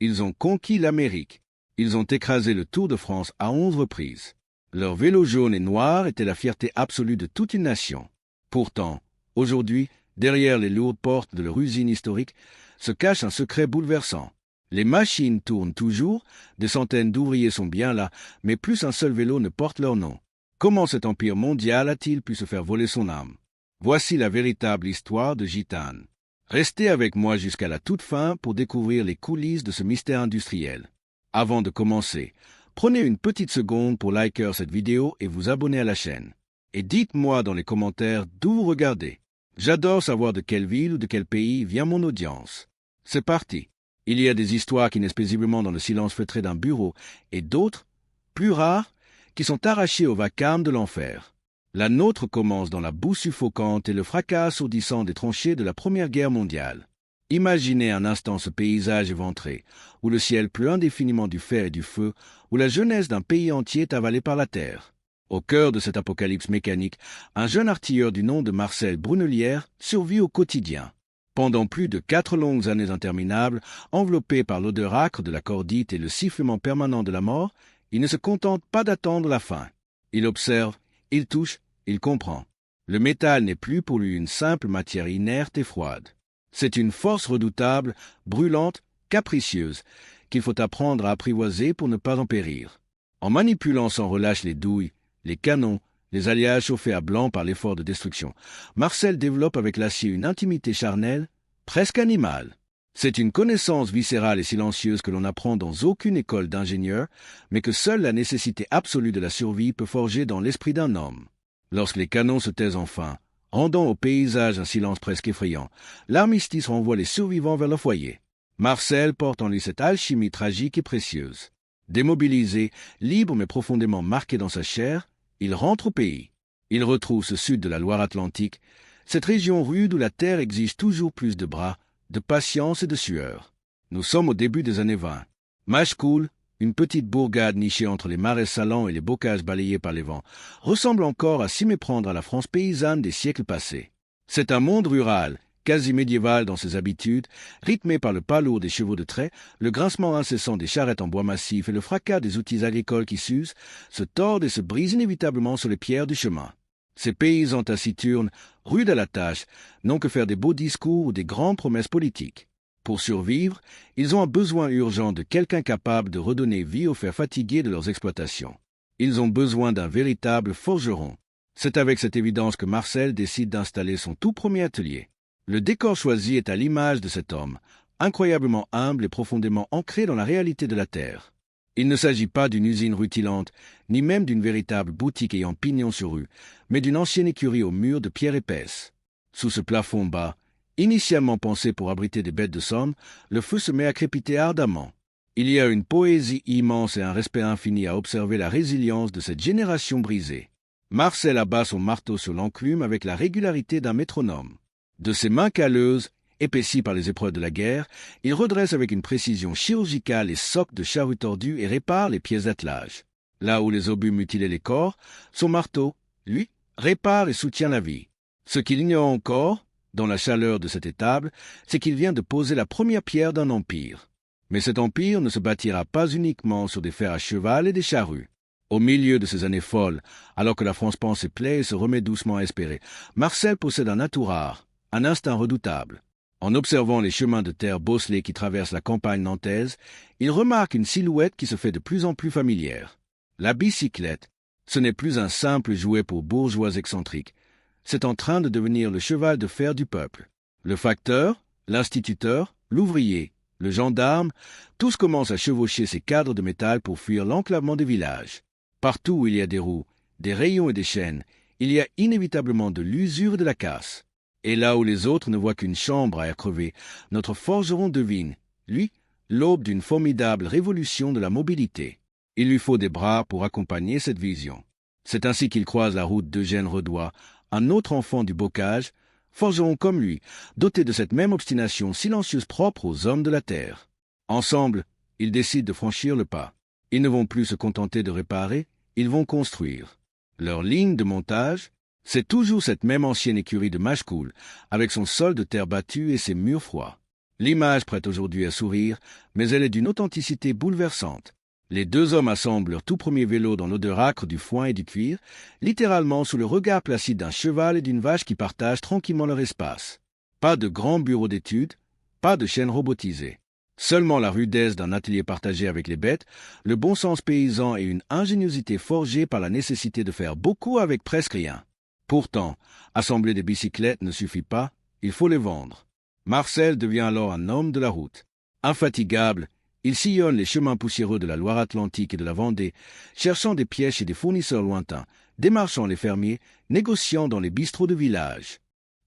Ils ont conquis l'Amérique. Ils ont écrasé le Tour de France à 11 reprises. Leur vélo jaune et noir était la fierté absolue de toute une nation. Pourtant, aujourd'hui, derrière les lourdes portes de leur usine historique, se cache un secret bouleversant. Les machines tournent toujours, des centaines d'ouvriers sont bien là, mais plus un seul vélo ne porte leur nom. Comment cet empire mondial a-t-il pu se faire voler son âme? Voici la véritable histoire de Gitane. Restez avec moi jusqu'à la toute fin pour découvrir les coulisses de ce mystère industriel. Avant de commencer, prenez une petite seconde pour liker cette vidéo et vous abonner à la chaîne. Et dites-moi dans les commentaires d'où vous regardez. J'adore savoir de quelle ville ou de quel pays vient mon audience. C'est parti. Il y a des histoires qui naissent paisiblement dans le silence feutré d'un bureau, et d'autres, plus rares, qui sont arrachées au vacarme de l'enfer. La nôtre commence dans la boue suffocante et le fracas assourdissant des tranchées de la Première Guerre mondiale. Imaginez un instant ce paysage éventré, où le ciel pleut indéfiniment du fer et du feu, où la jeunesse d'un pays entier est avalée par la terre. Au cœur de cet apocalypse mécanique, un jeune artilleur du nom de Marcel Brunelière survit au quotidien. Pendant plus de 4 longues années interminables, enveloppé par l'odeur âcre de la cordite et le sifflement permanent de la mort, il ne se contente pas d'attendre la fin. Il observe, il touche, il comprend. Le métal n'est plus pour lui une simple matière inerte et froide. C'est une force redoutable, brûlante, capricieuse, qu'il faut apprendre à apprivoiser pour ne pas en périr. En manipulant sans relâche les douilles, les canons, les alliages chauffés à blanc par l'effort de destruction, Marcel développe avec l'acier une intimité charnelle, presque animale. C'est une connaissance viscérale et silencieuse que l'on apprend dans aucune école d'ingénieur, mais que seule la nécessité absolue de la survie peut forger dans l'esprit d'un homme. Lorsque les canons se taisent enfin, rendant au paysage un silence presque effrayant, l'armistice renvoie les survivants vers leur foyer. Marcel porte en lui cette alchimie tragique et précieuse. Démobilisé, libre mais profondément marqué dans sa chair, il rentre au pays. Il retrouve ce sud de la Loire-Atlantique, cette région rude où la terre exige toujours plus de bras, de patience et de sueur. Nous sommes au début des années 20. Machecoul, une petite bourgade nichée entre les marais salants et les bocages balayés par les vents, ressemble encore à s'y méprendre à la France paysanne des siècles passés. C'est un monde rural, quasi médiéval dans ses habitudes, rythmé par le pas lourd des chevaux de trait, le grincement incessant des charrettes en bois massif et le fracas des outils agricoles qui s'usent, se tordent et se brisent inévitablement sur les pierres du chemin. Ces paysans taciturnes, rudes à la tâche, n'ont que faire des beaux discours ou des grandes promesses politiques. Pour survivre, ils ont un besoin urgent de quelqu'un capable de redonner vie aux fers fatigués de leurs exploitations. Ils ont besoin d'un véritable forgeron. C'est avec cette évidence que Marcel décide d'installer son tout premier atelier. Le décor choisi est à l'image de cet homme, incroyablement humble et profondément ancré dans la réalité de la terre. Il ne s'agit pas d'une usine rutilante, ni même d'une véritable boutique ayant pignon sur rue, mais d'une ancienne écurie aux murs de pierre épaisse. Sous ce plafond bas, initialement pensé pour abriter des bêtes de somme, le feu se met à crépiter ardemment. Il y a une poésie immense et un respect infini à observer la résilience de cette génération brisée. Marcel abat son marteau sur l'enclume avec la régularité d'un métronome. De ses mains calleuses, épaissies par les épreuves de la guerre, il redresse avec une précision chirurgicale les socs de charrues tordues et répare les pièces d'attelage. Là où les obus mutilaient les corps, son marteau, lui, répare et soutient la vie. Ce qu'il ignore encore, dans la chaleur de cette étable, c'est qu'il vient de poser la première pierre d'un empire. Mais cet empire ne se bâtira pas uniquement sur des fers à cheval et des charrues. Au milieu de ces années folles, alors que la France pense ses plaies et se remet doucement à espérer, Marcel possède un atout rare, un instinct redoutable. En observant les chemins de terre bosselés qui traversent la campagne nantaise, il remarque une silhouette qui se fait de plus en plus familière. La bicyclette, ce n'est plus un simple jouet pour bourgeois excentriques. C'est en train de devenir le cheval de fer du peuple. Le facteur, l'instituteur, l'ouvrier, le gendarme, tous commencent à chevaucher ces cadres de métal pour fuir l'enclavement des villages. Partout où il y a des roues, des rayons et des chaînes, il y a inévitablement de l'usure et de la casse. Et là où les autres ne voient qu'une chambre à air crevé, notre forgeron devine, lui, l'aube d'une formidable révolution de la mobilité. Il lui faut des bras pour accompagner cette vision. C'est ainsi qu'il croise la route d'Eugène Redoy, un autre enfant du bocage, forgeron comme lui, doté de cette même obstination silencieuse propre aux hommes de la terre. Ensemble, ils décident de franchir le pas. Ils ne vont plus se contenter de réparer, ils vont construire. Leur ligne de montage, c'est toujours cette même ancienne écurie de Machecoul, avec son sol de terre battue et ses murs froids. L'image prête aujourd'hui à sourire, mais elle est d'une authenticité bouleversante. Les deux hommes assemblent leur tout premier vélo dans l'odeur âcre du foin et du cuir, littéralement sous le regard placide d'un cheval et d'une vache qui partagent tranquillement leur espace. Pas de grands bureaux d'études, pas de chaînes robotisées. Seulement la rudesse d'un atelier partagé avec les bêtes, le bon sens paysan et une ingéniosité forgée par la nécessité de faire beaucoup avec presque rien. Pourtant, assembler des bicyclettes ne suffit pas, il faut les vendre. Marcel devient alors un homme de la route. Infatigable, il sillonne les chemins poussiéreux de la Loire-Atlantique et de la Vendée, cherchant des pièces chez des fournisseurs lointains, démarchant les fermiers, négociant dans les bistrots de village.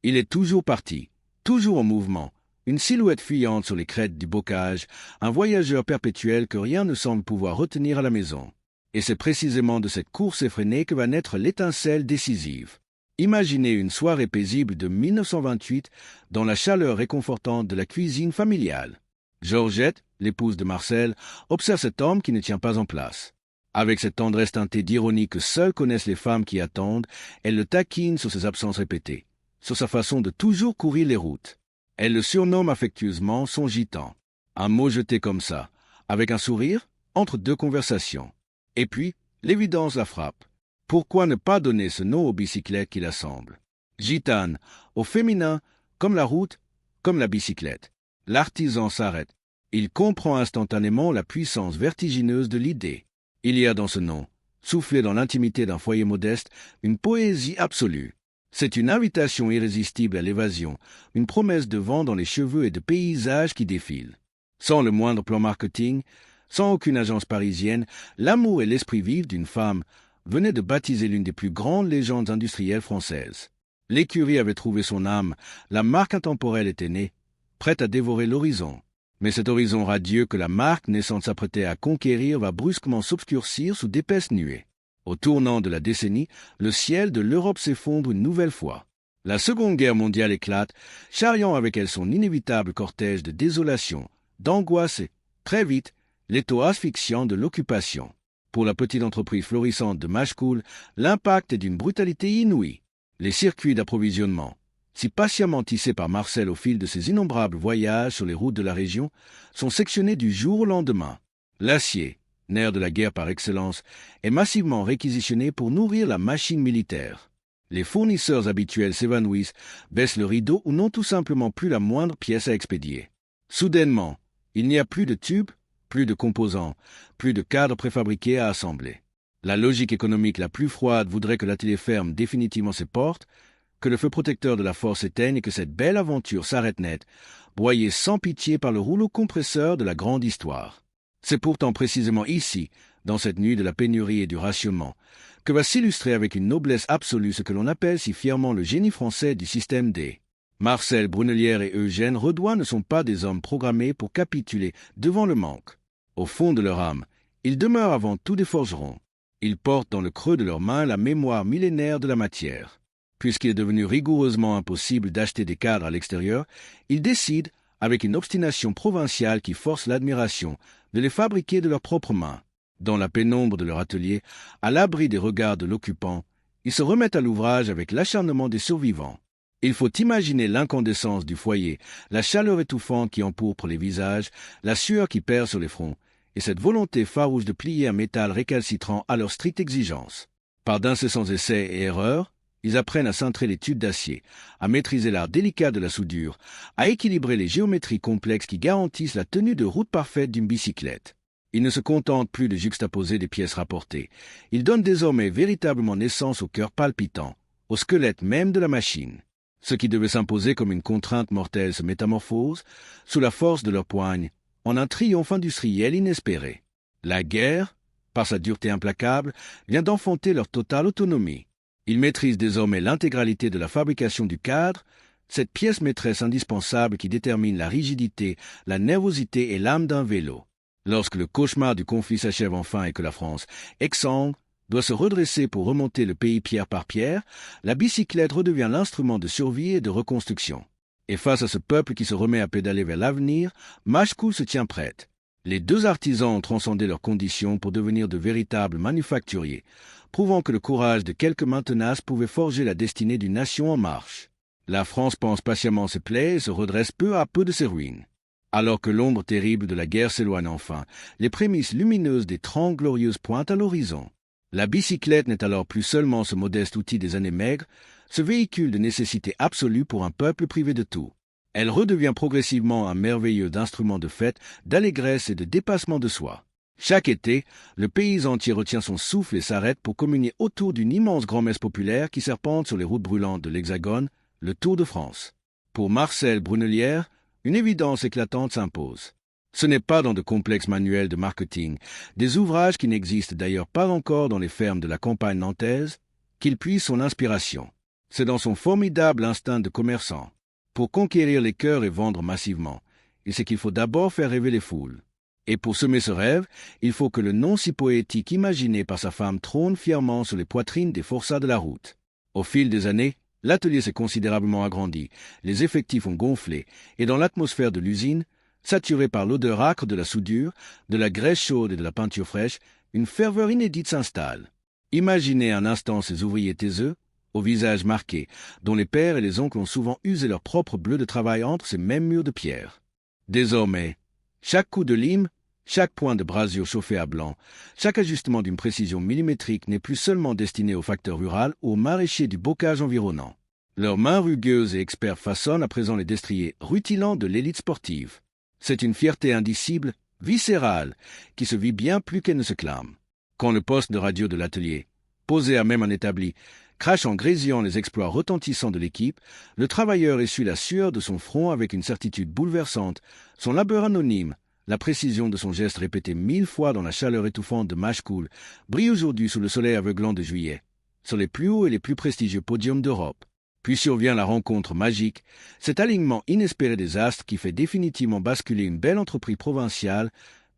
Il est toujours parti, toujours en mouvement, une silhouette fuyante sur les crêtes du bocage, un voyageur perpétuel que rien ne semble pouvoir retenir à la maison. Et c'est précisément de cette course effrénée que va naître l'étincelle décisive. Imaginez une soirée paisible de 1928 dans la chaleur réconfortante de la cuisine familiale. Georgette, l'épouse de Marcel, observe cet homme qui ne tient pas en place. Avec cette tendresse teintée d'ironie que seules connaissent les femmes qui attendent, elle le taquine sur ses absences répétées, sur sa façon de toujours courir les routes. Elle le surnomme affectueusement son gitan. Un mot jeté comme ça, avec un sourire, entre deux conversations. Et puis, l'évidence la frappe. Pourquoi ne pas donner ce nom aux bicyclettes qui l'assemblent? Gitane, au féminin, comme la route, comme la bicyclette. L'artisan s'arrête. Il comprend instantanément la puissance vertigineuse de l'idée. Il y a dans ce nom, soufflé dans l'intimité d'un foyer modeste, une poésie absolue. C'est une invitation irrésistible à l'évasion, une promesse de vent dans les cheveux et de paysages qui défilent. Sans le moindre plan marketing, sans aucune agence parisienne, l'amour et l'esprit vif d'une femme venaient de baptiser l'une des plus grandes légendes industrielles françaises. L'écurie avait trouvé son âme, la marque intemporelle était née, prête à dévorer l'horizon. Mais cet horizon radieux que la marque naissante s'apprêtait à conquérir va brusquement s'obscurcir sous d'épaisses nuées. Au tournant de la décennie, le ciel de l'Europe s'effondre une nouvelle fois. La Seconde Guerre mondiale éclate, charriant avec elle son inévitable cortège de désolation, d'angoisse et, très vite, l'étau asphyxiant de l'occupation. Pour la petite entreprise florissante de Machecoul, l'impact est d'une brutalité inouïe. Les circuits d'approvisionnement, si patiemment tissés par Marcel au fil de ses innombrables voyages sur les routes de la région, sont sectionnés du jour au lendemain. L'acier, nerf de la guerre par excellence, est massivement réquisitionné pour nourrir la machine militaire. Les fournisseurs habituels s'évanouissent, baissent le rideau ou n'ont tout simplement plus la moindre pièce à expédier. Soudainement, il n'y a plus de tubes, plus de composants, plus de cadres préfabriqués à assembler. La logique économique la plus froide voudrait que l'atelier ferme définitivement ses portes, que le feu protecteur de la force s'éteigne et que cette belle aventure s'arrête net, broyée sans pitié par le rouleau compresseur de la grande histoire. C'est pourtant précisément ici, dans cette nuit de la pénurie et du rationnement, que va s'illustrer avec une noblesse absolue ce que l'on appelle si fièrement le génie français du système D. Marcel, Brunelière et Eugène Redouin ne sont pas des hommes programmés pour capituler devant le manque. Au fond de leur âme, ils demeurent avant tout des forgerons. Ils portent dans le creux de leurs mains la mémoire millénaire de la matière. Puisqu'il est devenu rigoureusement impossible d'acheter des cadres à l'extérieur, ils décident, avec une obstination provinciale qui force l'admiration, de les fabriquer de leurs propres mains. Dans la pénombre de leur atelier, à l'abri des regards de l'occupant, ils se remettent à l'ouvrage avec l'acharnement des survivants. Il faut imaginer l'incandescence du foyer, la chaleur étouffante qui empourpre les visages, la sueur qui perd sur les fronts, et cette volonté farouche de plier un métal récalcitrant à leur stricte exigence. Par d'incessants essais et erreurs, ils apprennent à cintrer les tubes d'acier, à maîtriser l'art délicat de la soudure, à équilibrer les géométries complexes qui garantissent la tenue de route parfaite d'une bicyclette. Ils ne se contentent plus de juxtaposer des pièces rapportées. Ils donnent désormais véritablement naissance au cœur palpitant, au squelette même de la machine. Ce qui devait s'imposer comme une contrainte mortelle se métamorphose, sous la force de leurs poignes, en un triomphe industriel inespéré. La guerre, par sa dureté implacable, vient d'enfanter leur totale autonomie. Ils maîtrisent désormais l'intégralité de la fabrication du cadre, cette pièce maîtresse indispensable qui détermine la rigidité, la nervosité et l'âme d'un vélo. Lorsque le cauchemar du conflit s'achève enfin et que la France, exsangue, doit se redresser pour remonter le pays pierre par pierre, la bicyclette redevient l'instrument de survie et de reconstruction. Et face à ce peuple qui se remet à pédaler vers l'avenir, Machecoul se tient prête. Les deux artisans ont transcendé leurs conditions pour devenir de véritables manufacturiers, prouvant que le courage de quelques mains tenaces pouvait forger la destinée d'une nation en marche. La France pense patiemment ses plaies et se redresse peu à peu de ses ruines. Alors que l'ombre terrible de la guerre s'éloigne enfin, les prémices lumineuses des 30 glorieuses pointent à l'horizon. La bicyclette n'est alors plus seulement ce modeste outil des années maigres, ce véhicule de nécessité absolue pour un peuple privé de tout. Elle redevient progressivement un merveilleux instrument de fête, d'allégresse et de dépassement de soi. Chaque été, le pays entier retient son souffle et s'arrête pour communier autour d'une immense grand-messe populaire qui serpente sur les routes brûlantes de l'Hexagone, le Tour de France. Pour Marcel Brunelière, une évidence éclatante s'impose. Ce n'est pas dans de complexes manuels de marketing, des ouvrages qui n'existent d'ailleurs pas encore dans les fermes de la campagne nantaise, qu'il puise son inspiration. C'est dans son formidable instinct de commerçant. Pour conquérir les cœurs et vendre massivement, il sait qu'il faut d'abord faire rêver les foules. Et pour semer ce rêve, il faut que le nom si poétique imaginé par sa femme trône fièrement sur les poitrines des forçats de la route. Au fil des années, l'atelier s'est considérablement agrandi, les effectifs ont gonflé, et dans l'atmosphère de l'usine, saturée par l'odeur âcre de la soudure, de la graisse chaude et de la peinture fraîche, une ferveur inédite s'installe. Imaginez un instant ces ouvriers taiseux, au visage marqué, dont les pères et les oncles ont souvent usé leur propre bleu de travail entre ces mêmes murs de pierre. Désormais, chaque coup de lime, chaque point de brasure chauffé à blanc, chaque ajustement d'une précision millimétrique n'est plus seulement destiné au facteur rural ou aux maraîchers du bocage environnant. Leurs mains rugueuses et experts façonnent à présent les destriers rutilants de l'élite sportive. C'est une fierté indicible, viscérale, qui se vit bien plus qu'elle ne se clame. Quand le poste de radio de l'atelier, posé à même un établi, crache en grésillant les exploits retentissants de l'équipe, le travailleur essuie la sueur de son front avec une certitude bouleversante, son labeur anonyme, la précision de son geste répété 1000 fois dans la chaleur étouffante de Machecoul, brille aujourd'hui sous le soleil aveuglant de juillet, sur les plus hauts et les plus prestigieux podiums d'Europe. Puis survient la rencontre magique, cet alignement inespéré des astres qui fait définitivement basculer une belle entreprise provinciale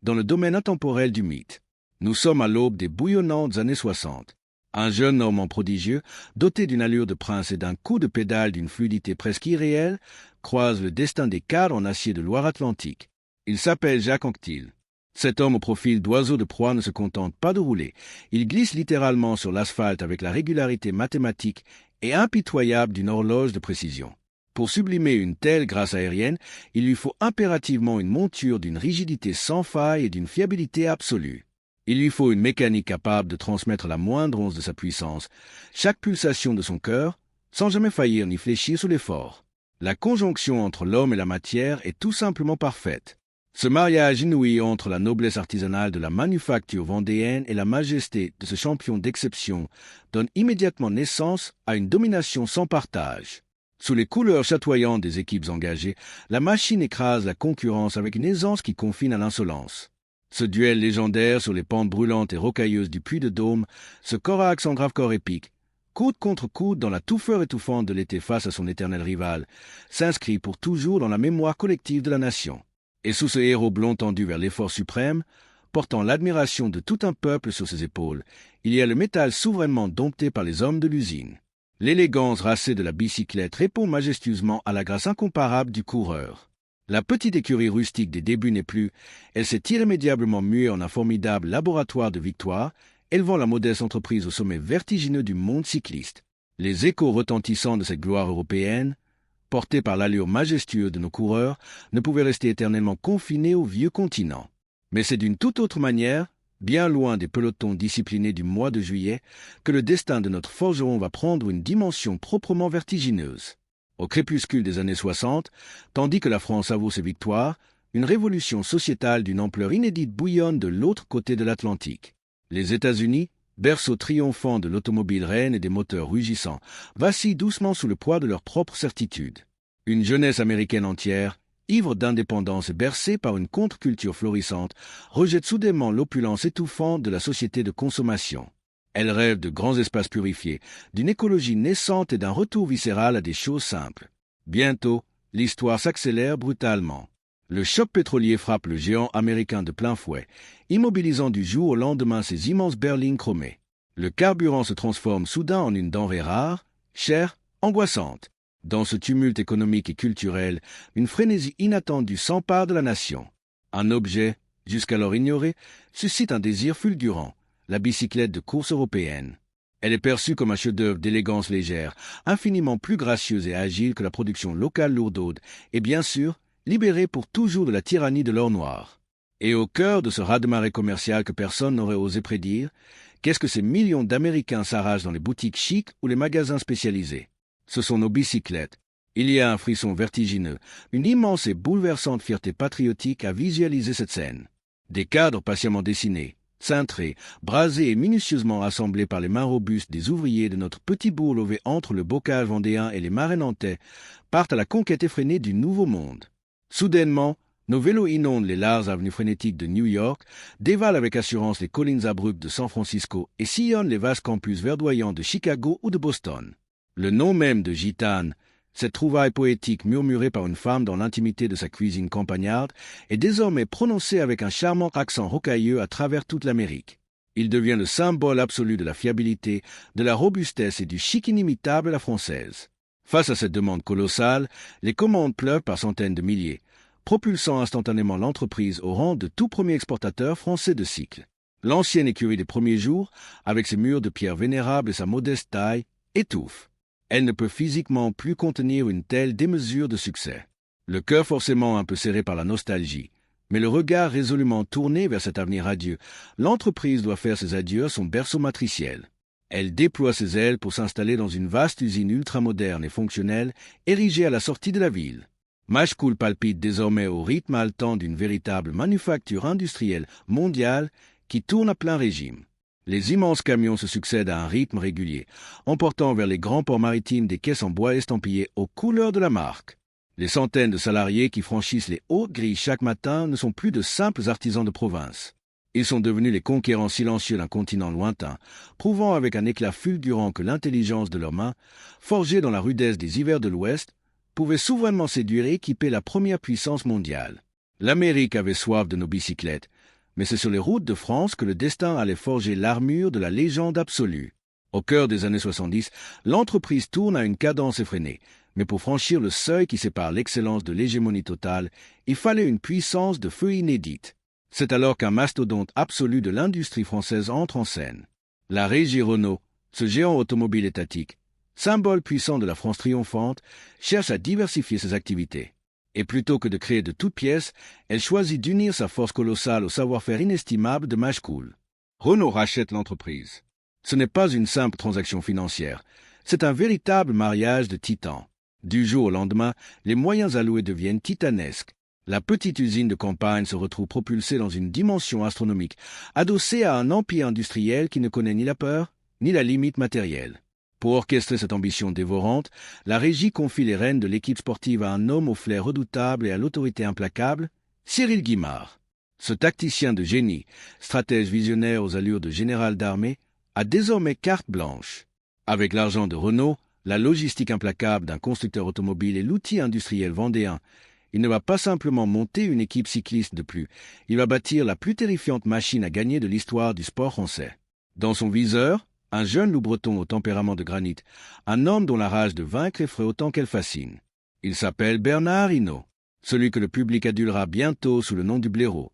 dans le domaine intemporel du mythe. Nous sommes à l'aube des bouillonnantes années 60. Un jeune Normand prodigieux, doté d'une allure de prince et d'un coup de pédale d'une fluidité presque irréelle, croise le destin des cadres en acier de Loire-Atlantique. Il s'appelle Jacques Anquetil. Cet homme au profil d'oiseau de proie ne se contente pas de rouler. Il glisse littéralement sur l'asphalte avec la régularité mathématique et impitoyable d'une horloge de précision. Pour sublimer une telle grâce aérienne, il lui faut impérativement une monture d'une rigidité sans faille et d'une fiabilité absolue. Il lui faut une mécanique capable de transmettre la moindre once de sa puissance, chaque pulsation de son cœur, sans jamais faillir ni fléchir sous l'effort. La conjonction entre l'homme et la matière est tout simplement parfaite. Ce mariage inouï entre la noblesse artisanale de la manufacture vendéenne et la majesté de ce champion d'exception donne immédiatement naissance à une domination sans partage. Sous les couleurs chatoyantes des équipes engagées, la machine écrase la concurrence avec une aisance qui confine à l'insolence. Ce duel légendaire sur les pentes brûlantes et rocailleuses du Puy-de-Dôme, ce corax en grave corps épique, coude contre coude dans la touffeur étouffante de l'été face à son éternel rival, s'inscrit pour toujours dans la mémoire collective de la nation. Et sous ce héros blond tendu vers l'effort suprême, portant l'admiration de tout un peuple sur ses épaules, il y a le métal souverainement dompté par les hommes de l'usine. L'élégance racée de la bicyclette répond majestueusement à la grâce incomparable du coureur. La petite écurie rustique des débuts n'est plus, elle s'est irrémédiablement muée en un formidable laboratoire de victoire, élevant la modeste entreprise au sommet vertigineux du monde cycliste. Les échos retentissants de cette gloire européenne, portés par l'allure majestueuse de nos coureurs, ne pouvaient rester éternellement confinés au vieux continent. Mais c'est d'une toute autre manière, bien loin des pelotons disciplinés du mois de juillet, que le destin de notre forgeron va prendre une dimension proprement vertigineuse. Au crépuscule des années 60, tandis que la France avoue ses victoires, une révolution sociétale d'une ampleur inédite bouillonne de l'autre côté de l'Atlantique. Les États-Unis, berceau triomphant de l'automobile reine et des moteurs rugissants, vacillent doucement sous le poids de leur propre certitude. Une jeunesse américaine entière, ivre d'indépendance et bercée par une contre-culture florissante, rejette soudainement l'opulence étouffante de la société de consommation. Elle rêve de grands espaces purifiés, d'une écologie naissante et d'un retour viscéral à des choses simples. Bientôt, l'histoire s'accélère brutalement. Le choc pétrolier frappe le géant américain de plein fouet, immobilisant du jour au lendemain ses immenses berlines chromées. Le carburant se transforme soudain en une denrée rare, chère, angoissante. Dans ce tumulte économique et culturel, une frénésie inattendue s'empare de la nation. Un objet, jusqu'alors ignoré, suscite un désir fulgurant, la bicyclette de course européenne. Elle est perçue comme un chef-d'œuvre d'élégance légère, infiniment plus gracieuse et agile que la production locale lourdaude, et bien sûr, libérés pour toujours de la tyrannie de l'or noir. Et au cœur de ce raz-de-marée commercial que personne n'aurait osé prédire, qu'est-ce que ces millions d'Américains s'arrachent dans les boutiques chics ou les magasins spécialisés? Ce sont nos bicyclettes. Il y a un frisson vertigineux, une immense et bouleversante fierté patriotique à visualiser cette scène. Des cadres patiemment dessinés, cintrés, brasés et minutieusement assemblés par les mains robustes des ouvriers de notre petit bourg lové entre le bocage vendéen et les marais nantais, partent à la conquête effrénée du nouveau monde. Soudainement, nos vélos inondent les larges avenues frénétiques de New York, dévalent avec assurance les collines abruptes de San Francisco et sillonnent les vastes campus verdoyants de Chicago ou de Boston. Le nom même de gitane, cette trouvaille poétique murmurée par une femme dans l'intimité de sa cuisine campagnarde, est désormais prononcée avec un charmant accent rocailleux à travers toute l'Amérique. Il devient le symbole absolu de la fiabilité, de la robustesse et du chic inimitable à la française. Face à cette demande colossale, les commandes pleuvent par centaines de milliers, propulsant instantanément l'entreprise au rang de tout premier exportateur français de cycles. L'ancienne écurie des premiers jours, avec ses murs de pierre vénérables et sa modeste taille, étouffe. Elle ne peut physiquement plus contenir une telle démesure de succès. Le cœur forcément un peu serré par la nostalgie, mais le regard résolument tourné vers cet avenir radieux, l'entreprise doit faire ses adieux à son berceau matriciel. Elle déploie ses ailes pour s'installer dans une vaste usine ultramoderne et fonctionnelle, érigée à la sortie de la ville. Machecoul palpite désormais au rythme haletant d'une véritable manufacture industrielle mondiale qui tourne à plein régime. Les immenses camions se succèdent à un rythme régulier, emportant vers les grands ports maritimes des caisses en bois estampillées aux couleurs de la marque. Les centaines de salariés qui franchissent les hautes grilles chaque matin ne sont plus de simples artisans de province. Ils sont devenus les conquérants silencieux d'un continent lointain, prouvant avec un éclat fulgurant que l'intelligence de leurs mains, forgée dans la rudesse des hivers de l'Ouest, pouvait souverainement séduire et équiper la première puissance mondiale. L'Amérique avait soif de nos bicyclettes, mais c'est sur les routes de France que le destin allait forger l'armure de la légende absolue. Au cœur des années 70, l'entreprise tourne à une cadence effrénée, mais pour franchir le seuil qui sépare l'excellence de l'hégémonie totale, il fallait une puissance de feu inédite. C'est alors qu'un mastodonte absolu de l'industrie française entre en scène. La Régie Renault, ce géant automobile étatique, symbole puissant de la France triomphante, cherche à diversifier ses activités. Et plutôt que de créer de toutes pièces, elle choisit d'unir sa force colossale au savoir-faire inestimable de Machecoul. Renault rachète l'entreprise. Ce n'est pas une simple transaction financière, c'est un véritable mariage de titans. Du jour au lendemain, les moyens alloués deviennent titanesques. La petite usine de campagne se retrouve propulsée dans une dimension astronomique, adossée à un empire industriel qui ne connaît ni la peur, ni la limite matérielle. Pour orchestrer cette ambition dévorante, la régie confie les rênes de l'équipe sportive à un homme au flair redoutable et à l'autorité implacable, Cyril Guimard. Ce tacticien de génie, stratège visionnaire aux allures de général d'armée, a désormais carte blanche. Avec l'argent de Renault, la logistique implacable d'un constructeur automobile et l'outil industriel vendéen, il ne va pas simplement monter une équipe cycliste de plus, il va bâtir la plus terrifiante machine à gagner de l'histoire du sport français. Dans son viseur, un jeune loup breton au tempérament de granit, un homme dont la rage de vaincre effraie autant qu'elle fascine. Il s'appelle Bernard Hinault, celui que le public adulera bientôt sous le nom du blaireau,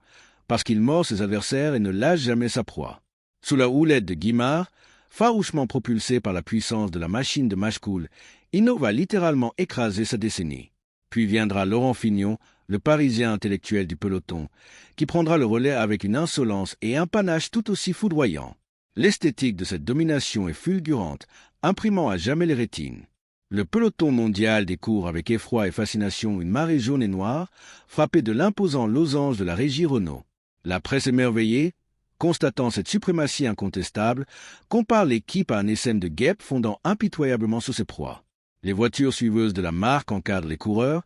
parce qu'il mord ses adversaires et ne lâche jamais sa proie. Sous la houlette de Guimard, farouchement propulsé par la puissance de la machine de Machecoul, Hinault va littéralement écraser sa décennie. Puis viendra Laurent Fignon, le Parisien intellectuel du peloton, qui prendra le relais avec une insolence et un panache tout aussi foudroyants. L'esthétique de cette domination est fulgurante, imprimant à jamais les rétines. Le peloton mondial découvre avec effroi et fascination une marée jaune et noire, frappée de l'imposant losange de la Régie Renault. La presse émerveillée, constatant cette suprématie incontestable, compare l'équipe à un essaim de guêpes fondant impitoyablement sur ses proies. Les voitures suiveuses de la marque encadrent les coureurs,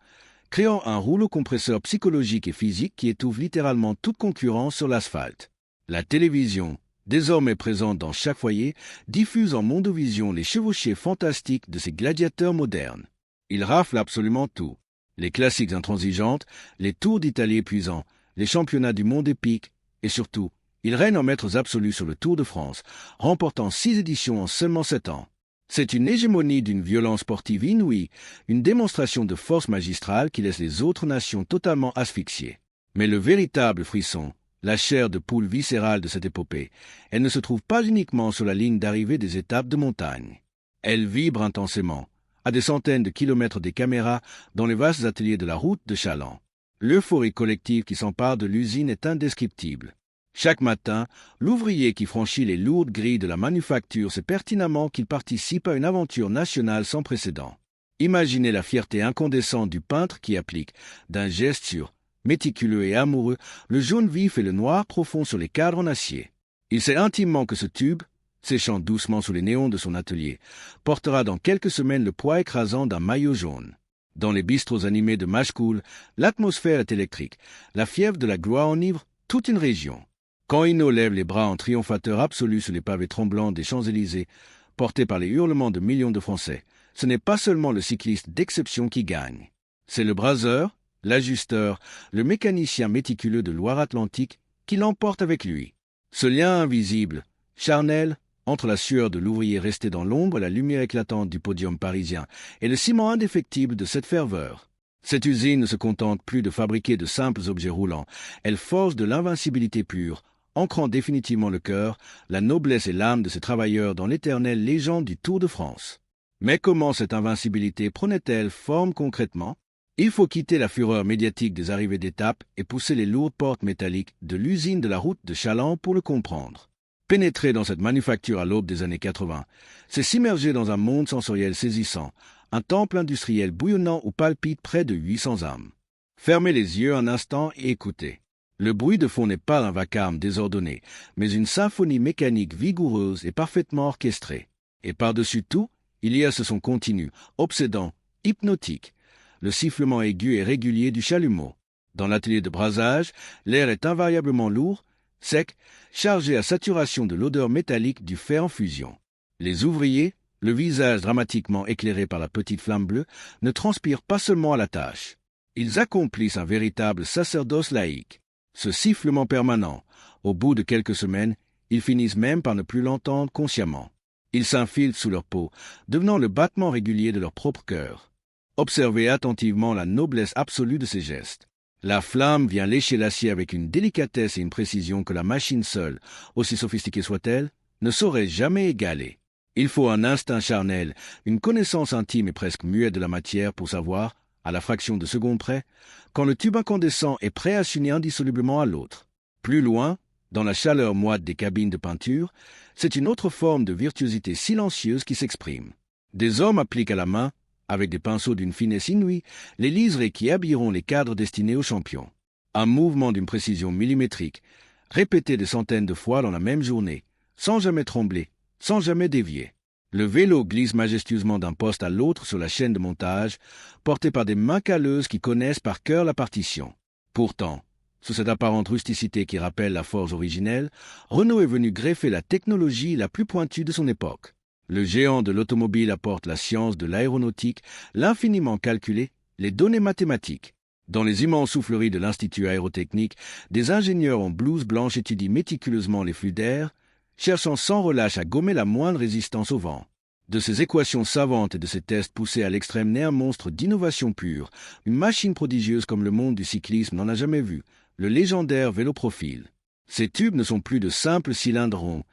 créant un rouleau compresseur psychologique et physique qui étouffe littéralement toute concurrence sur l'asphalte. La télévision, désormais présente dans chaque foyer, diffuse en mondovision les chevauchées fantastiques de ces gladiateurs modernes. Ils raflent absolument tout. Les classiques intransigeantes, les tours d'Italie épuisants, les championnats du monde épiques, et surtout, ils règnent en maîtres absolus sur le Tour de France, remportant 6 éditions en seulement 7 ans. C'est une hégémonie d'une violence sportive inouïe, une démonstration de force magistrale qui laisse les autres nations totalement asphyxiées. Mais le véritable frisson, la chair de poule viscérale de cette épopée, elle ne se trouve pas uniquement sur la ligne d'arrivée des étapes de montagne. Elle vibre intensément, à des centaines de kilomètres des caméras, dans les vastes ateliers de la route de Challans. L'euphorie collective qui s'empare de l'usine est indescriptible. Chaque matin, l'ouvrier qui franchit les lourdes grilles de la manufacture sait pertinemment qu'il participe à une aventure nationale sans précédent. Imaginez la fierté incandescente du peintre qui applique, d'un geste sûr, méticuleux et amoureux, le jaune vif et le noir profond sur les cadres en acier. Il sait intimement que ce tube, séchant doucement sous les néons de son atelier, portera dans quelques semaines le poids écrasant d'un maillot jaune. Dans les bistrots animés de Machecoul, l'atmosphère est électrique. La fièvre de la gloire enivre toute une région. Quand Hinault lève les bras en triomphateur absolu sur les pavés tremblants des Champs-Élysées, portés par les hurlements de millions de Français, ce n'est pas seulement le cycliste d'exception qui gagne. C'est le braseur, l'ajusteur, le mécanicien méticuleux de Loire-Atlantique qui l'emporte avec lui. Ce lien invisible, charnel, entre la sueur de l'ouvrier resté dans l'ombre et la lumière éclatante du podium parisien, est le ciment indéfectible de cette ferveur. Cette usine ne se contente plus de fabriquer de simples objets roulants, elle forge de l'invincibilité pure, ancrant définitivement le cœur, la noblesse et l'âme de ses travailleurs dans l'éternelle légende du Tour de France. Mais comment cette invincibilité prenait-elle forme concrètement? Il faut quitter la fureur médiatique des arrivées d'étape et pousser les lourdes portes métalliques de l'usine de la route de Challans pour le comprendre. Pénétrer dans cette manufacture à l'aube des années 80, c'est s'immerger dans un monde sensoriel saisissant, un temple industriel bouillonnant où palpitent près de 800 âmes. Fermez les yeux un instant et écoutez. Le bruit de fond n'est pas un vacarme désordonné, mais une symphonie mécanique vigoureuse et parfaitement orchestrée. Et par-dessus tout, il y a ce son continu, obsédant, hypnotique, le sifflement aigu et régulier du chalumeau. Dans l'atelier de brasage, l'air est invariablement lourd, sec, chargé à saturation de l'odeur métallique du fer en fusion. Les ouvriers, le visage dramatiquement éclairé par la petite flamme bleue, ne transpirent pas seulement à la tâche. Ils accomplissent un véritable sacerdoce laïque. Ce sifflement permanent, au bout de quelques semaines, ils finissent même par ne plus l'entendre consciemment. Ils s'infiltrent sous leur peau, devenant le battement régulier de leur propre cœur. Observez attentivement la noblesse absolue de ces gestes. La flamme vient lécher l'acier avec une délicatesse et une précision que la machine seule, aussi sophistiquée soit-elle, ne saurait jamais égaler. Il faut un instinct charnel, une connaissance intime et presque muette de la matière pour savoir, à la fraction de seconde près, quand le tube incandescent est prêt à s'unir indissolublement à l'autre. Plus loin, dans la chaleur moite des cabines de peinture, c'est une autre forme de virtuosité silencieuse qui s'exprime. Des hommes appliquent à la main, avec des pinceaux d'une finesse inouïe, les liserés qui habilleront les cadres destinés aux champions. Un mouvement d'une précision millimétrique, répété des centaines de fois dans la même journée, sans jamais trembler, sans jamais dévier. Le vélo glisse majestueusement d'un poste à l'autre sur la chaîne de montage, porté par des mains calleuses qui connaissent par cœur la partition. Pourtant, sous cette apparente rusticité qui rappelle la forge originelle, Renault est venu greffer la technologie la plus pointue de son époque. Le géant de l'automobile apporte la science de l'aéronautique, l'infiniment calculé, les données mathématiques. Dans les immenses souffleries de l'Institut aérotechnique, des ingénieurs en blouse blanche étudient méticuleusement les flux d'air, cherchant sans relâche à gommer la moindre résistance au vent. De ces équations savantes et de ces tests poussés à l'extrême naît un monstre d'innovation pure, une machine prodigieuse comme le monde du cyclisme n'en a jamais vu, le légendaire vélo-profil. Ces tubes ne sont plus de simples cylindres ronds,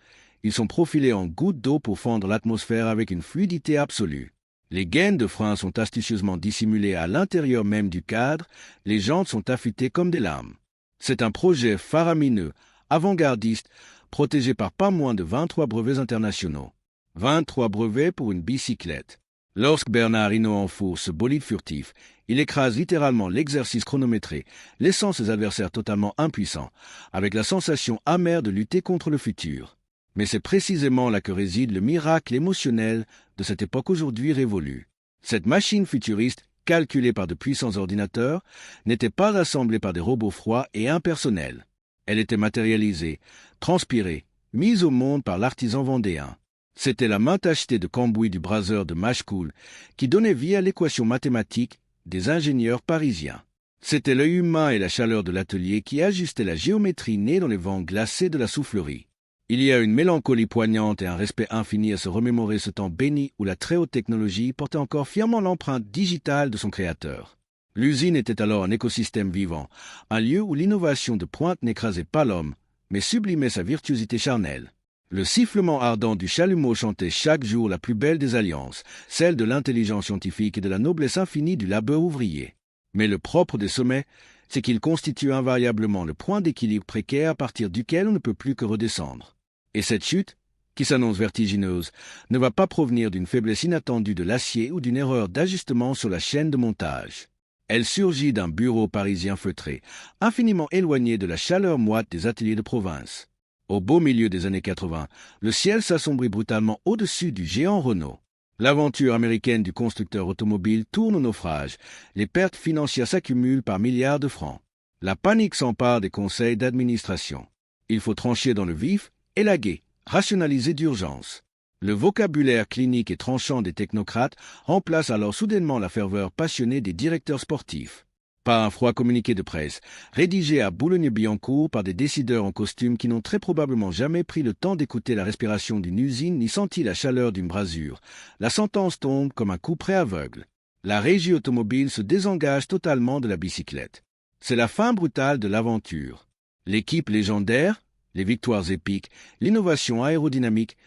ils sont profilés en gouttes d'eau pour fendre l'atmosphère avec une fluidité absolue. Les gaines de frein sont astucieusement dissimulées à l'intérieur même du cadre, les jantes sont affûtées comme des lames. C'est un projet faramineux, avant-gardiste, protégé par pas moins de 23 brevets internationaux. 23 brevets pour une bicyclette. Lorsque Bernard Hinault enfourche ce bolide furtif, il écrase littéralement l'exercice chronométré, laissant ses adversaires totalement impuissants, avec la sensation amère de lutter contre le futur. Mais c'est précisément là que réside le miracle émotionnel de cette époque aujourd'hui révolue. Cette machine futuriste, calculée par de puissants ordinateurs, n'était pas assemblée par des robots froids et impersonnels. Elle était matérialisée, transpirée, mise au monde par l'artisan vendéen. C'était la main tachetée de cambouis du braseur de Machecoul qui donnait vie à l'équation mathématique des ingénieurs parisiens. C'était l'œil humain et la chaleur de l'atelier qui ajustaient la géométrie née dans les vents glacés de la soufflerie. Il y a une mélancolie poignante et un respect infini à se remémorer ce temps béni où la très haute technologie portait encore fièrement l'empreinte digitale de son créateur. L'usine était alors un écosystème vivant, un lieu où l'innovation de pointe n'écrasait pas l'homme, mais sublimait sa virtuosité charnelle. Le sifflement ardent du chalumeau chantait chaque jour la plus belle des alliances, celle de l'intelligence scientifique et de la noblesse infinie du labeur ouvrier. Mais le propre des sommets, c'est qu'il constitue invariablement le point d'équilibre précaire à partir duquel on ne peut plus que redescendre. Et cette chute, qui s'annonce vertigineuse, ne va pas provenir d'une faiblesse inattendue de l'acier ou d'une erreur d'ajustement sur la chaîne de montage. Elle surgit d'un bureau parisien feutré, infiniment éloigné de la chaleur moite des ateliers de province. Au beau milieu des années 80, le ciel s'assombrit brutalement au-dessus du géant Renault. L'aventure américaine du constructeur automobile tourne au naufrage. Les pertes financières s'accumulent par milliards de francs. La panique s'empare des conseils d'administration. Il faut trancher dans le vif, élaguer, rationaliser d'urgence. Le vocabulaire clinique et tranchant des technocrates remplace alors soudainement la ferveur passionnée des directeurs sportifs. Par un froid communiqué de presse, rédigé à Boulogne-Billancourt par des décideurs en costume qui n'ont très probablement jamais pris le temps d'écouter la respiration d'une usine ni senti la chaleur d'une brasure, la sentence tombe comme un coup près aveugle. La régie automobile se désengage totalement de la bicyclette. C'est la fin brutale de l'aventure. L'équipe légendaire, les victoires épiques, l'innovation aérodynamique,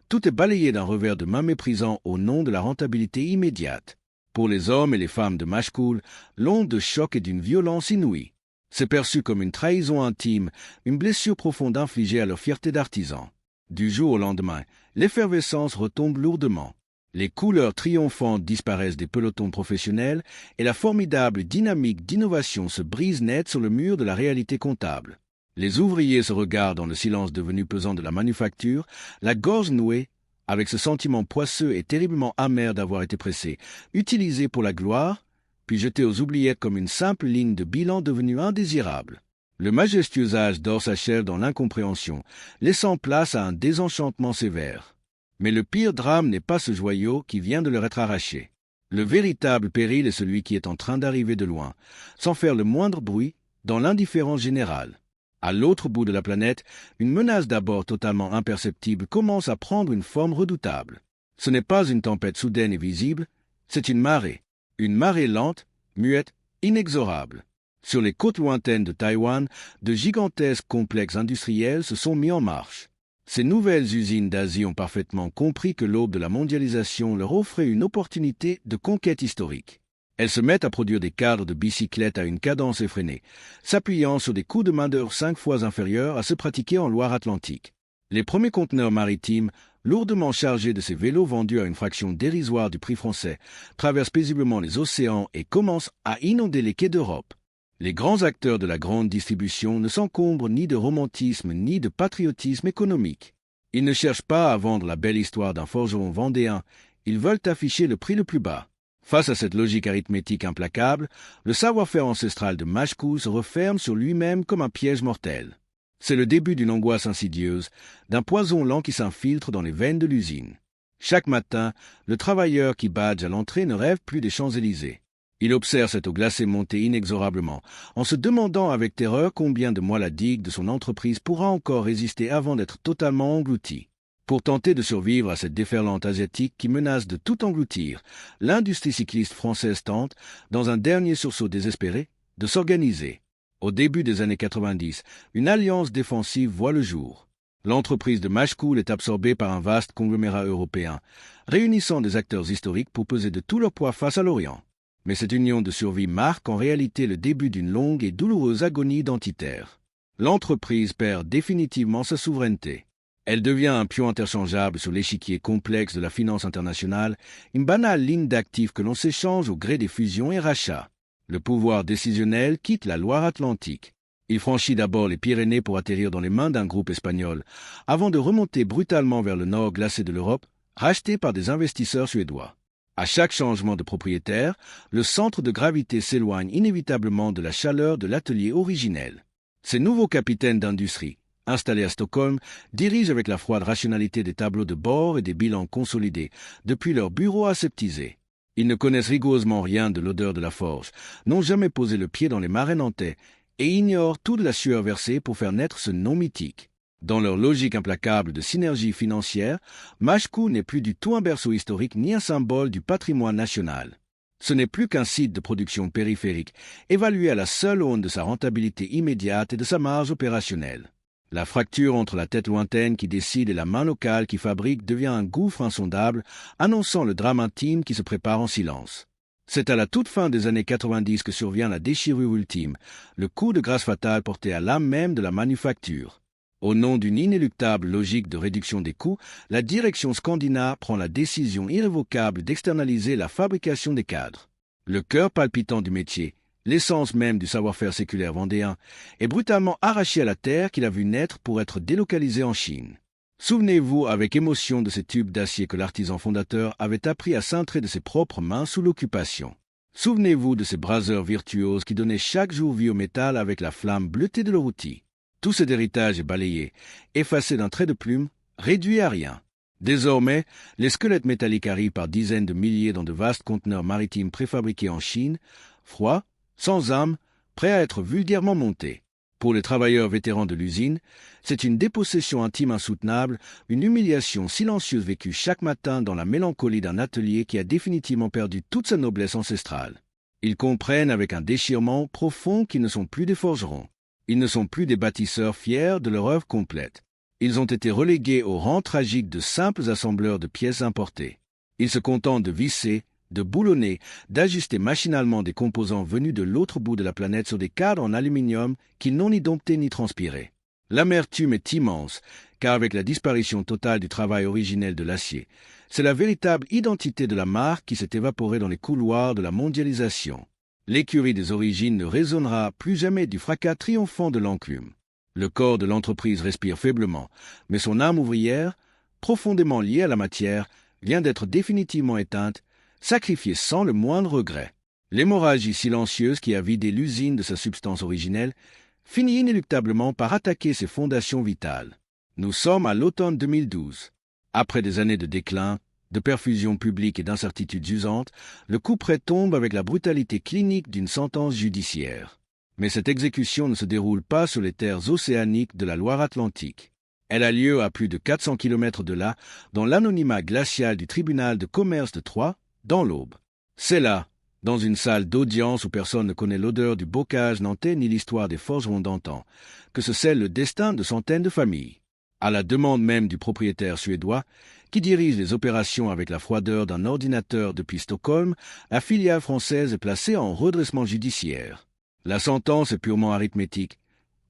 tout est balayé d'un revers de main méprisant au nom de la rentabilité immédiate. Pour les hommes et les femmes de Machecoul, l'onde de choc est d'une violence inouïe. C'est perçu comme une trahison intime, une blessure profonde infligée à leur fierté d'artisan. Du jour au lendemain, l'effervescence retombe lourdement. Les couleurs triomphantes disparaissent des pelotons professionnels et la formidable dynamique d'innovation se brise net sur le mur de la réalité comptable. Les ouvriers se regardent dans le silence devenu pesant de la manufacture, la gorge nouée, avec ce sentiment poisseux et terriblement amer d'avoir été pressé, utilisé pour la gloire, puis jeté aux oubliettes comme une simple ligne de bilan devenue indésirable. Le majestueux âge dort s'achève dans l'incompréhension, laissant place à un désenchantement sévère. Mais le pire drame n'est pas ce joyau qui vient de leur être arraché. Le véritable péril est celui qui est en train d'arriver de loin, sans faire le moindre bruit, dans l'indifférence générale. À l'autre bout de la planète, une menace d'abord totalement imperceptible commence à prendre une forme redoutable. Ce n'est pas une tempête soudaine et visible, c'est une marée lente, muette, inexorable. Sur les côtes lointaines de Taïwan, de gigantesques complexes industriels se sont mis en marche. Ces nouvelles usines d'Asie ont parfaitement compris que l'aube de la mondialisation leur offrait une opportunité de conquête historique. Elles se mettent à produire des cadres de bicyclettes à une cadence effrénée, s'appuyant sur des coûts de main-d'œuvre 5 fois inférieurs à ceux pratiqués en Loire-Atlantique. Les premiers conteneurs maritimes, lourdement chargés de ces vélos vendus à une fraction dérisoire du prix français, traversent paisiblement les océans et commencent à inonder les quais d'Europe. Les grands acteurs de la grande distribution ne s'encombrent ni de romantisme ni de patriotisme économique. Ils ne cherchent pas à vendre la belle histoire d'un forgeron vendéen, ils veulent afficher le prix le plus bas. Face à cette logique arithmétique implacable, le savoir-faire ancestral de Machecoul se referme sur lui-même comme un piège mortel. C'est le début d'une angoisse insidieuse, d'un poison lent qui s'infiltre dans les veines de l'usine. Chaque matin, le travailleur qui badge à l'entrée ne rêve plus des Champs-Élysées. Il observe cette eau glacée monter inexorablement, en se demandant avec terreur combien de mois la digue de son entreprise pourra encore résister avant d'être totalement engloutie. Pour tenter de survivre à cette déferlante asiatique qui menace de tout engloutir, l'industrie cycliste française tente, dans un dernier sursaut désespéré, de s'organiser. Au début des années 90, une alliance défensive voit le jour. L'entreprise de Machecoul est absorbée par un vaste conglomérat européen, réunissant des acteurs historiques pour peser de tout leur poids face à l'Orient. Mais cette union de survie marque en réalité le début d'une longue et douloureuse agonie identitaire. L'entreprise perd définitivement sa souveraineté. Elle devient un pion interchangeable sur l'échiquier complexe de la finance internationale, une banale ligne d'actifs que l'on s'échange au gré des fusions et rachats. Le pouvoir décisionnel quitte la Loire-Atlantique. Il franchit d'abord les Pyrénées pour atterrir dans les mains d'un groupe espagnol, avant de remonter brutalement vers le nord glacé de l'Europe, racheté par des investisseurs suédois. À chaque changement de propriétaire, le centre de gravité s'éloigne inévitablement de la chaleur de l'atelier originel. Ces nouveaux capitaines d'industrie, installés à Stockholm, dirigent avec la froide rationalité des tableaux de bord et des bilans consolidés depuis leur bureau aseptisé. Ils ne connaissent rigoureusement rien de l'odeur de la forge, n'ont jamais posé le pied dans les marais nantais et ignorent toute la sueur versée pour faire naître ce nom mythique. Dans leur logique implacable de synergie financière, Machecoul n'est plus du tout un berceau historique ni un symbole du patrimoine national. Ce n'est plus qu'un site de production périphérique, évalué à la seule aune de sa rentabilité immédiate et de sa marge opérationnelle. La fracture entre la tête lointaine qui décide et la main locale qui fabrique devient un gouffre insondable, annonçant le drame intime qui se prépare en silence. C'est à la toute fin des années 90 que survient la déchirure ultime, le coup de grâce fatal porté à l'âme même de la manufacture. Au nom d'une inéluctable logique de réduction des coûts, la direction Scandina prend la décision irrévocable d'externaliser la fabrication des cadres. Le cœur palpitant du métier, l'essence même du savoir-faire séculaire vendéen, est brutalement arraché à la terre qu'il a vu naître pour être délocalisé en Chine. Souvenez-vous avec émotion de ces tubes d'acier que l'artisan fondateur avait appris à cintrer de ses propres mains sous l'occupation. Souvenez-vous de ces braseurs virtuoses qui donnaient chaque jour vie au métal avec la flamme bleutée de leur outil. Tout cet héritage est balayé, effacé d'un trait de plume, réduit à rien. Désormais, les squelettes métalliques arrivent par dizaines de milliers dans de vastes conteneurs maritimes préfabriqués en Chine, froids, sans âme, prêts à être vulgairement montés. Pour les travailleurs vétérans de l'usine, c'est une dépossession intime insoutenable, une humiliation silencieuse vécue chaque matin dans la mélancolie d'un atelier qui a définitivement perdu toute sa noblesse ancestrale. Ils comprennent avec un déchirement profond qu'ils ne sont plus des forgerons. Ils ne sont plus des bâtisseurs fiers de leur œuvre complète. Ils ont été relégués au rang tragique de simples assembleurs de pièces importées. Ils se contentent de visser, de boulonner, d'ajuster machinalement des composants venus de l'autre bout de la planète sur des cadres en aluminium qu'ils n'ont ni dompté ni transpiré. L'amertume est immense, car avec la disparition totale du travail originel de l'acier, c'est la véritable identité de la marque qui s'est évaporée dans les couloirs de la mondialisation. L'écurie des origines ne résonnera plus jamais du fracas triomphant de l'enclume. Le corps de l'entreprise respire faiblement, mais son âme ouvrière, profondément liée à la matière, vient d'être définitivement éteinte, sacrifiée sans le moindre regret. L'hémorragie silencieuse qui a vidé l'usine de sa substance originelle finit inéluctablement par attaquer ses fondations vitales. Nous sommes à l'automne 2012. Après des années de déclin, de perfusion publique et d'incertitudes usantes, le couperet tombe avec la brutalité clinique d'une sentence judiciaire. Mais cette exécution ne se déroule pas sur les terres océaniques de la Loire-Atlantique. Elle a lieu à plus de 400 km de là, dans l'anonymat glacial du tribunal de commerce de Troyes, dans l'Aube. C'est là, dans une salle d'audience où personne ne connaît l'odeur du bocage nantais ni l'histoire des forgerons d'antan, que se scelle le destin de centaines de familles. À la demande même du propriétaire suédois, qui dirige les opérations avec la froideur d'un ordinateur depuis Stockholm, la filiale française est placée en redressement judiciaire. La sentence est purement arithmétique,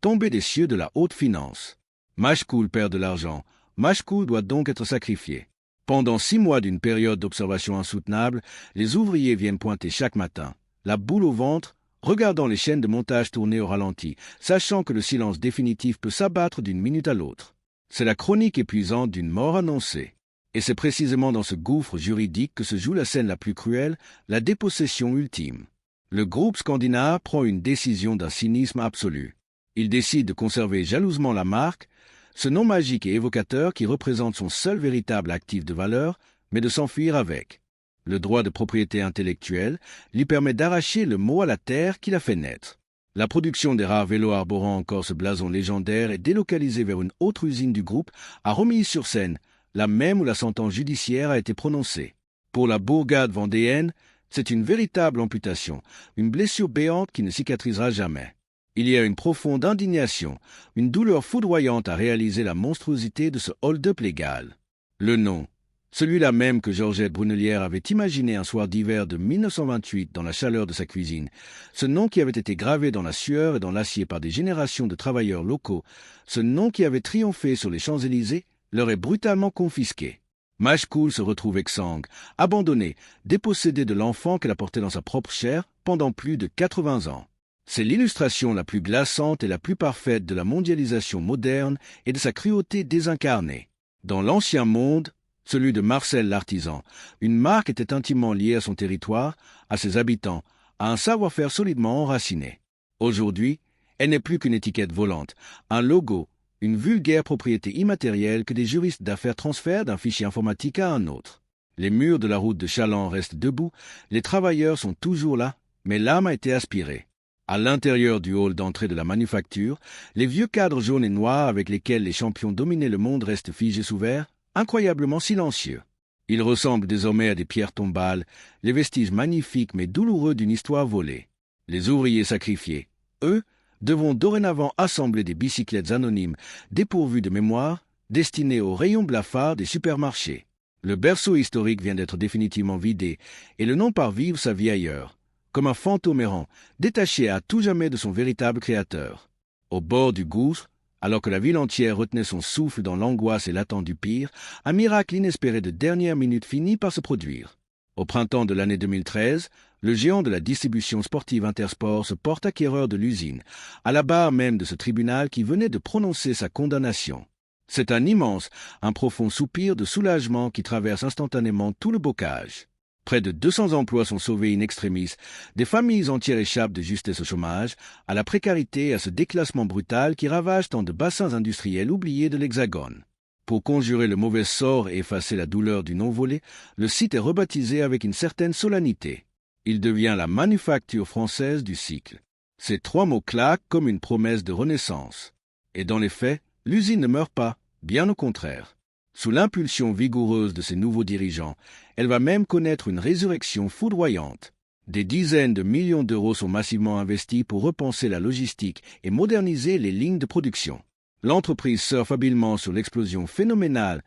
tombée des cieux de la haute finance. Machecoul perd de l'argent, Machecoul doit donc être sacrifié. Pendant 6 mois d'une période d'observation insoutenable, les ouvriers viennent pointer chaque matin, la boule au ventre, regardant les chaînes de montage tourner au ralenti, sachant que le silence définitif peut s'abattre d'une minute à l'autre. C'est la chronique épuisante d'une mort annoncée. Et c'est précisément dans ce gouffre juridique que se joue la scène la plus cruelle, la dépossession ultime. Le groupe Scandina prend une décision d'un cynisme absolu. Il décide de conserver jalousement la marque, ce nom magique et évocateur qui représente son seul véritable actif de valeur, mais de s'enfuir avec. Le droit de propriété intellectuelle lui permet d'arracher le mot à la terre qui l'a fait naître. La production des rares vélos arborant encore ce blason légendaire est délocalisée vers une autre usine du groupe à Romilly-sur-Seine, la même où la sentence judiciaire a été prononcée. Pour la bourgade vendéenne, c'est une véritable amputation, une blessure béante qui ne cicatrisera jamais. Il y a une profonde indignation, une douleur foudroyante à réaliser la monstruosité de ce hold-up légal. Le nom, celui-là même que Georgette Brunelière avait imaginé un soir d'hiver de 1928 dans la chaleur de sa cuisine, ce nom qui avait été gravé dans la sueur et dans l'acier par des générations de travailleurs locaux, ce nom qui avait triomphé sur les Champs-Élysées, leur est brutalement confisqué. Machecoul se retrouve exsangue, abandonnée, dépossédée de l'enfant qu'elle a porté dans sa propre chair pendant plus de 80 ans. C'est l'illustration la plus glaçante et la plus parfaite de la mondialisation moderne et de sa cruauté désincarnée. Dans l'ancien monde, celui de Marcel l'artisan, une marque était intimement liée à son territoire, à ses habitants, à un savoir-faire solidement enraciné. Aujourd'hui, elle n'est plus qu'une étiquette volante, un logo, une vulgaire propriété immatérielle que des juristes d'affaires transfèrent d'un fichier informatique à un autre. Les murs de la route de Chaland restent debout, les travailleurs sont toujours là, mais l'âme a été aspirée. À l'intérieur du hall d'entrée de la manufacture, les vieux cadres jaunes et noirs avec lesquels les champions dominaient le monde restent figés sous verre, incroyablement silencieux. Ils ressemblent désormais à des pierres tombales, les vestiges magnifiques mais douloureux d'une histoire volée. Les ouvriers sacrifiés, eux, devront dorénavant assembler des bicyclettes anonymes dépourvues de mémoire, destinées aux rayons blafards des supermarchés. Le berceau historique vient d'être définitivement vidé, et le nom part vivre sa vie ailleurs, comme un fantôme errant, détaché à tout jamais de son véritable créateur. Au bord du gouffre, alors que la ville entière retenait son souffle dans l'angoisse et l'attente du pire, un miracle inespéré de dernière minute finit par se produire. Au printemps de l'année 2013, le géant de la distribution sportive Intersport se porte acquéreur de l'usine, à la barre même de ce tribunal qui venait de prononcer sa condamnation. C'est un profond soupir de soulagement qui traverse instantanément tout le bocage. Près de 200 emplois sont sauvés in extremis, des familles entières échappent de justesse au chômage, à la précarité et à ce déclassement brutal qui ravage tant de bassins industriels oubliés de l'Hexagone. Pour conjurer le mauvais sort et effacer la douleur du non-volé, le site est rebaptisé avec une certaine solennité. Il devient la manufacture française du cycle. Ces 3 mots claquent comme une promesse de renaissance. Et dans les faits, l'usine ne meurt pas, bien au contraire. Sous l'impulsion vigoureuse de ses nouveaux dirigeants, elle va même connaître une résurrection foudroyante. Des dizaines de millions d'euros sont massivement investis pour repenser la logistique et moderniser les lignes de production. L'entreprise surfe habilement sur l'explosion phénoménale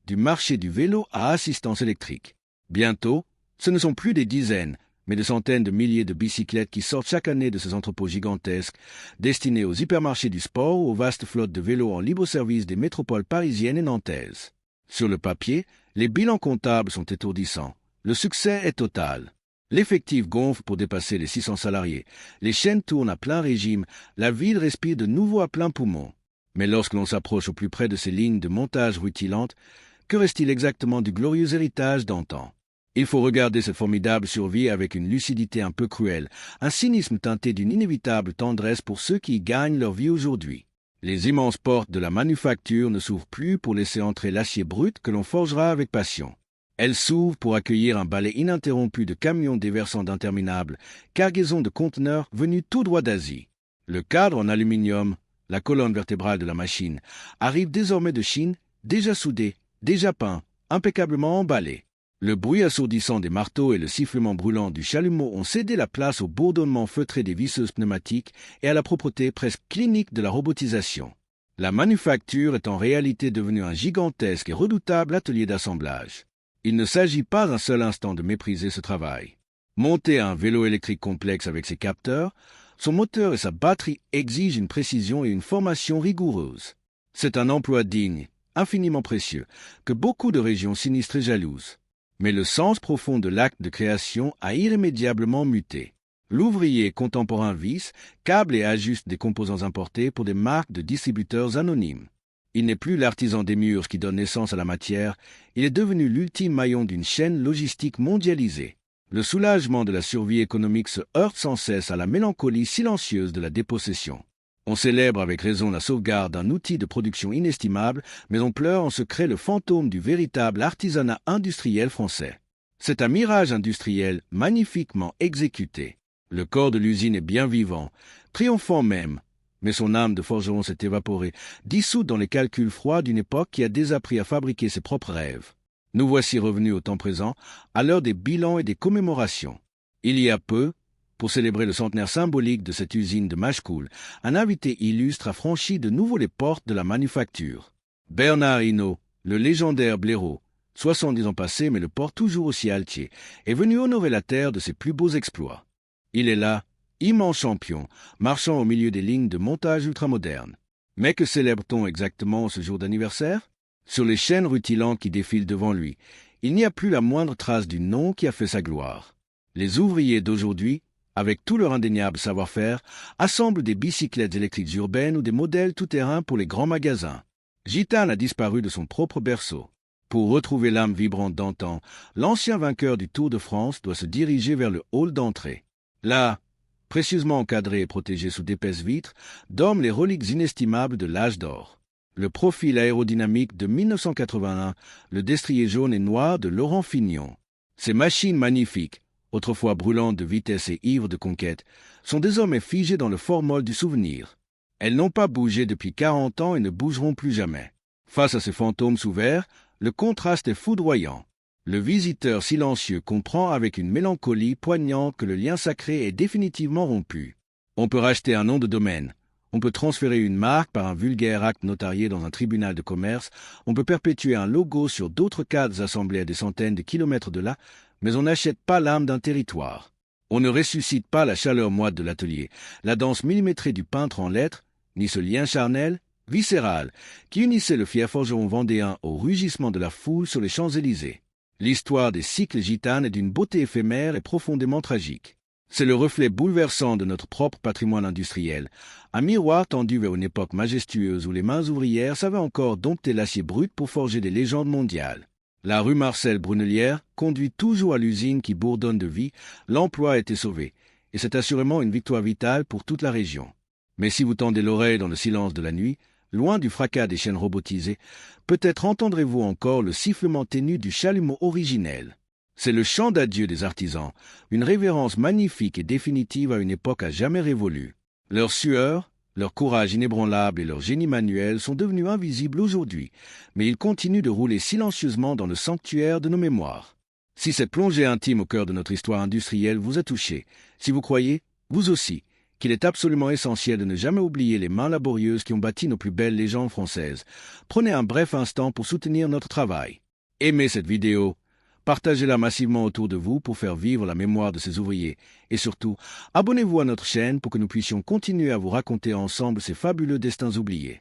du marché du vélo à assistance électrique. Bientôt, ce ne sont plus des dizaines, mais des centaines de milliers de bicyclettes qui sortent chaque année de ces entrepôts gigantesques, destinés aux hypermarchés du sport ou aux vastes flottes de vélos en libre-service des métropoles parisiennes et nantaises. Sur le papier, les bilans comptables sont étourdissants. Le succès est total. L'effectif gonfle pour dépasser les 600 salariés. Les chaînes tournent à plein régime. La ville respire de nouveau à plein poumon. Mais lorsque l'on s'approche au plus près de ces lignes de montage rutilantes, que reste-t-il exactement du glorieux héritage d'antan? Il faut regarder cette formidable survie avec une lucidité un peu cruelle, un cynisme teinté d'une inévitable tendresse pour ceux qui y gagnent leur vie aujourd'hui. Les immenses portes de la manufacture ne s'ouvrent plus pour laisser entrer l'acier brut que l'on forgera avec passion. Elles s'ouvrent pour accueillir un balai ininterrompu de camions déversant d'interminables cargaisons de conteneurs venus tout droit d'Asie. Le cadre en aluminium, la colonne vertébrale de la machine, arrive désormais de Chine, déjà soudé, déjà peint, impeccablement emballé. Le bruit assourdissant des marteaux et le sifflement brûlant du chalumeau ont cédé la place au bourdonnement feutré des visseuses pneumatiques et à la propreté presque clinique de la robotisation. La manufacture est en réalité devenue un gigantesque et redoutable atelier d'assemblage. Il ne s'agit pas un seul instant de mépriser ce travail. Monter un vélo électrique complexe avec ses capteurs, son moteur et sa batterie exigent une précision et une formation rigoureuses. C'est un emploi digne, infiniment précieux, que beaucoup de régions sinistrées jalousent. Mais le sens profond de l'acte de création a irrémédiablement muté. L'ouvrier contemporain visse, câble et ajuste des composants importés pour des marques de distributeurs anonymes. Il n'est plus l'artisan des murs qui donne naissance à la matière, il est devenu l'ultime maillon d'une chaîne logistique mondialisée. Le soulagement de la survie économique se heurte sans cesse à la mélancolie silencieuse de la dépossession. On célèbre avec raison la sauvegarde d'un outil de production inestimable, mais on pleure en secret le fantôme du véritable artisanat industriel français. C'est un mirage industriel magnifiquement exécuté. Le corps de l'usine est bien vivant, triomphant même, mais son âme de forgeron s'est évaporée, dissoute dans les calculs froids d'une époque qui a désappris à fabriquer ses propres rêves. Nous voici revenus au temps présent, à l'heure des bilans et des commémorations. Il y a peu, pour célébrer le centenaire symbolique de cette usine de Machecoul, un invité illustre a franchi de nouveau les portes de la manufacture. Bernard Hinault, le légendaire blaireau, 70 ans passés mais le porte toujours aussi altier, est venu honorer la terre de ses plus beaux exploits. Il est là, immense champion, marchant au milieu des lignes de montage ultramodernes. Mais que célèbre-t-on exactement ce jour d'anniversaire? Sur les chaînes rutilantes qui défilent devant lui, il n'y a plus la moindre trace du nom qui a fait sa gloire. Les ouvriers d'aujourd'hui, avec tout leur indéniable savoir-faire, assemblent des bicyclettes électriques urbaines ou des modèles tout-terrain pour les grands magasins. Gitane a disparu de son propre berceau. Pour retrouver l'âme vibrante d'antan, l'ancien vainqueur du Tour de France doit se diriger vers le hall d'entrée. Là, précieusement encadrés et protégés sous d'épaisses vitres, dorment les reliques inestimables de l'âge d'or. Le profil aérodynamique de 1981, le destrier jaune et noir de Laurent Fignon. Ces machines magnifiques, autrefois brûlantes de vitesse et ivres de conquête, sont désormais figées dans le formol du souvenir. Elles n'ont pas bougé depuis 40 ans et ne bougeront plus jamais. Face à ces fantômes sous verre, le contraste est foudroyant. Le visiteur silencieux comprend avec une mélancolie poignante que le lien sacré est définitivement rompu. On peut racheter un nom de domaine, On peut transférer une marque par un vulgaire acte notarié dans un tribunal de commerce, on peut perpétuer un logo sur d'autres cadres assemblés à des centaines de kilomètres de là, mais on n'achète pas l'âme d'un territoire. On ne ressuscite pas la chaleur moite de l'atelier, la danse millimétrée du peintre en lettres, ni ce lien charnel, viscéral, qui unissait le fier forgeron vendéen au rugissement de la foule sur les Champs-Élysées. L'histoire des cycles gitanes est d'une beauté éphémère et profondément tragique. C'est le reflet bouleversant de notre propre patrimoine industriel, un miroir tendu vers une époque majestueuse où les mains ouvrières savaient encore dompter l'acier brut pour forger des légendes mondiales. La rue Marcel Brunelière conduit toujours à l'usine qui bourdonne de vie, l'emploi a été sauvé, et c'est assurément une victoire vitale pour toute la région. Mais si vous tendez l'oreille dans le silence de la nuit, loin du fracas des chaînes robotisées, peut-être entendrez-vous encore le sifflement ténu du chalumeau originel. C'est le chant d'adieu des artisans, une révérence magnifique et définitive à une époque à jamais révolue. Leur sueur, leur courage inébranlable et leur génie manuel sont devenus invisibles aujourd'hui, mais ils continuent de rouler silencieusement dans le sanctuaire de nos mémoires. Si cette plongée intime au cœur de notre histoire industrielle vous a touché, si vous croyez, vous aussi, qu'il est absolument essentiel de ne jamais oublier les mains laborieuses qui ont bâti nos plus belles légendes françaises, prenez un bref instant pour soutenir notre travail. Aimez cette vidéo, partagez-la massivement autour de vous pour faire vivre la mémoire de ces ouvriers. Et surtout, abonnez-vous à notre chaîne pour que nous puissions continuer à vous raconter ensemble ces fabuleux destins oubliés.